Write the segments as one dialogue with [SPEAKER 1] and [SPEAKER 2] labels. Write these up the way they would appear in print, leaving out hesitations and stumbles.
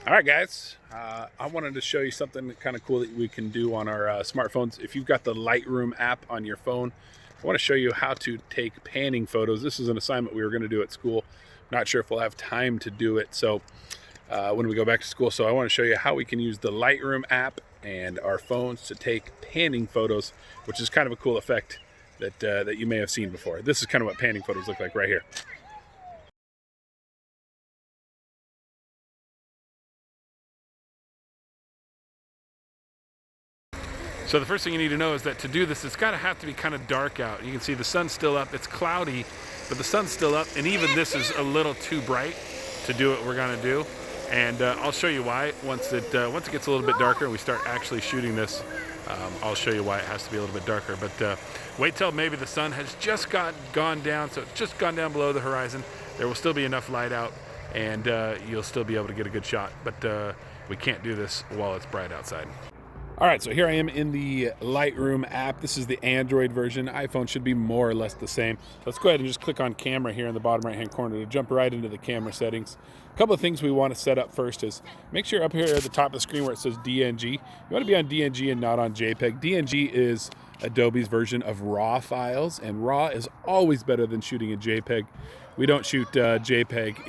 [SPEAKER 1] All right, guys. I wanted to show you something kind of cool that we can do on our smartphones. If you've got the Lightroom app on your phone, I want to show you how to take panning photos. This is an assignment we were going to do at school. Not sure if we'll have time to do it. So when we go back to school, so I want to show you how we can use the Lightroom app and our phones to take panning photos, which is kind of a cool effect that you may have seen before. This is kind of what panning photos look like right here. So the first thing you need to know is that to do this, it's got to have to be kind of dark out. You can see the sun's still up. It's cloudy, but the sun's still up, and even this is a little too bright to do what we're going to do. And I'll show you why once it gets a little bit darker and we start actually shooting this. I'll show you why it has to be a little bit darker. But wait till maybe the sun has just gone down, so it's just gone down below the horizon. There will still be enough light out, and you'll still be able to get a good shot. But we can't do this while it's bright outside. All right, so here I am in the Lightroom app. This is the Android version. iPhone should be more or less the same. Let's go ahead and just click on camera here in the bottom right-hand corner to jump right into the camera settings. A couple of things we want to set up first is make sure up here at the top of the screen where it says DNG, you want to be on DNG and not on JPEG. DNG is Adobe's version of RAW files, and RAW is always better than shooting in JPEG. We don't shoot JPEG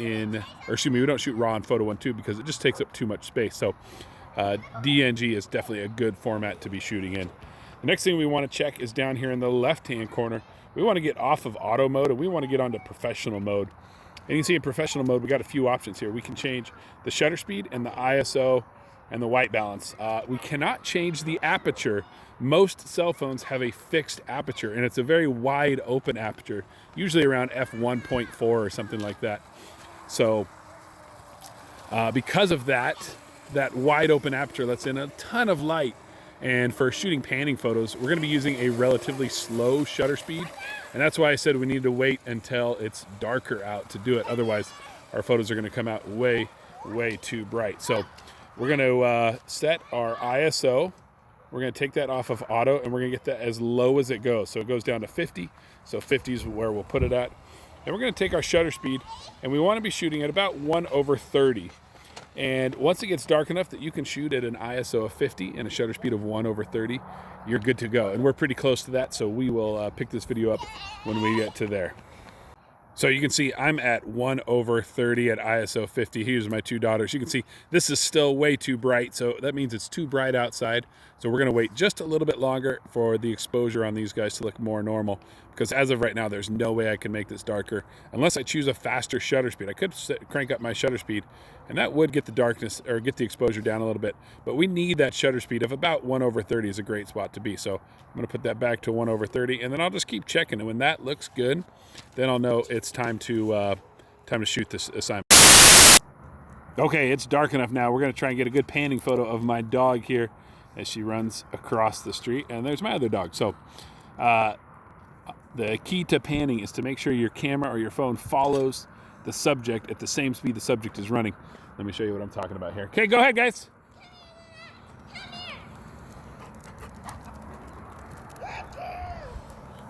[SPEAKER 1] we don't shoot RAW in Photo One 2 because it just takes up too much space. So DNG is definitely a good format to be shooting in. The next thing we want to check is down here in the left-hand corner. We want to get off of auto mode and we want to get onto professional mode. And you can see in professional mode, we got a few options here. We can change the shutter speed and the ISO and the white balance. We cannot change the aperture. Most cell phones have a fixed aperture, and it's a very wide open aperture, usually around f1.4 or something like that. So because of that wide open aperture lets in a ton of light. And for shooting panning photos, we're going to be using a relatively slow shutter speed. And that's why I said we need to wait until it's darker out to do it. Otherwise, our photos are going to come out way, way too bright. So we're going to set our ISO. We're going to take that off of auto, and we're going to get that as low as it goes. So it goes down to 50. So 50 is where we'll put it at. And we're going to take our shutter speed, and we want to be shooting at about 1/30. And once it gets dark enough that you can shoot at an ISO of 50 and a shutter speed of 1/30, you're good to go. And we're pretty close to that, so we will pick this video up when we get to there. So you can see I'm at 1/30 at ISO 50. Here's my two daughters. You can see this is still way too bright, so that means it's too bright outside. So we're going to wait just a little bit longer for the exposure on these guys to look more normal, because as of right now, there's no way I can make this darker unless I choose a faster shutter speed. I could crank up my shutter speed, and that would get the darkness or get the exposure down a little bit. But we need that shutter speed of about 1/30 is a great spot to be. So I'm going to put that back to 1/30, and then I'll just keep checking. And when that looks good, then I'll know it's time to shoot this assignment. Okay, it's dark enough now. We're going to try and get a good panning photo of my dog here as she runs across the street. And there's my other dog. So the key to panning is to make sure your camera or your phone follows the subject at the same speed the subject is running. Let me show you what I'm talking about here. Okay, go ahead, guys.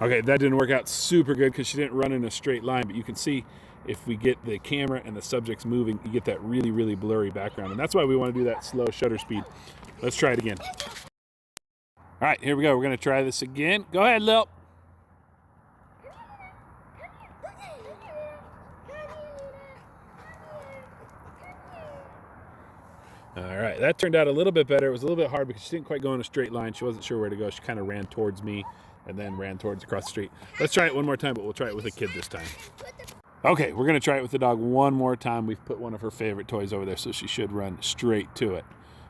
[SPEAKER 1] Okay, that didn't work out super good because she didn't run in a straight line, but you can see if we get the camera and the subjects moving, you get that really, really blurry background. And that's why we want to do that slow shutter speed. Let's try it again. All right, here we go. We're going to try this again. Go ahead, Lil. All right, that turned out a little bit better. It was a little bit hard because she didn't quite go in a straight line. She wasn't sure where to go. She kind of ran towards me and then ran towards across the street. Let's try it one more time, but we'll try it with a kid this time. Okay, we're going to try it with the dog one more time. We've put one of her favorite toys over there, so she should run straight to it.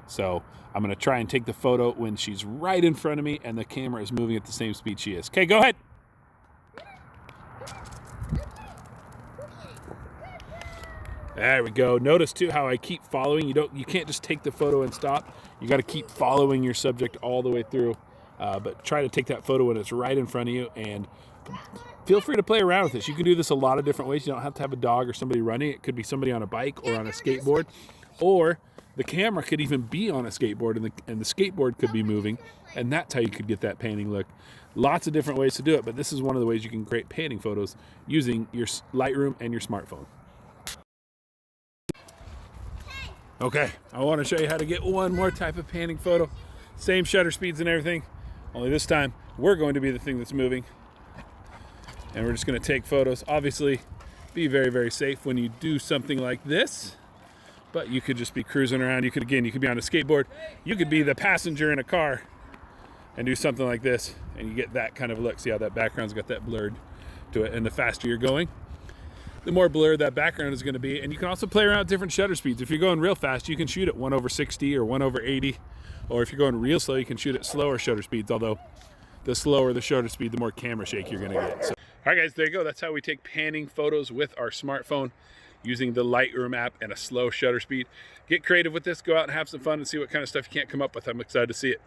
[SPEAKER 1] So I'm going to try and take the photo when she's right in front of me and the camera is moving at the same speed she is. Okay, go ahead. There we go. Notice too how I keep following. You can't just take the photo and stop. You got to keep following your subject all the way through. But try to take that photo when it's right in front of you, and feel free to play around with this. You can do this a lot of different ways. You don't have to have a dog or somebody running. It could be somebody on a bike or on a skateboard, or the camera could even be on a skateboard, and the skateboard could be moving, and that's how you could get that panning look. Lots of different ways to do it, but this is one of the ways you can create panning photos using your Lightroom and your smartphone. Okay, I want to show you how to get one more type of panning photo. Same shutter speeds and everything, only this time we're going to be the thing that's moving. And we're just going to take photos. Obviously, be very, very safe when you do something like this. But you could just be cruising around. You could be on a skateboard. You could be the passenger in a car and do something like this. And you get that kind of look. See how that background's got that blurred to it. And the faster you're going, the more blurred that background is going to be. And you can also play around with different shutter speeds. If you're going real fast, you can shoot at 1/60 or 1/80. Or if you're going real slow, you can shoot at slower shutter speeds. Although the slower the shutter speed, the more camera shake you're going to get. So, all right, guys, there you go. That's how we take panning photos with our smartphone using the Lightroom app and a slow shutter speed. Get creative with this. Go out and have some fun and see what kind of stuff you can't come up with. I'm excited to see it.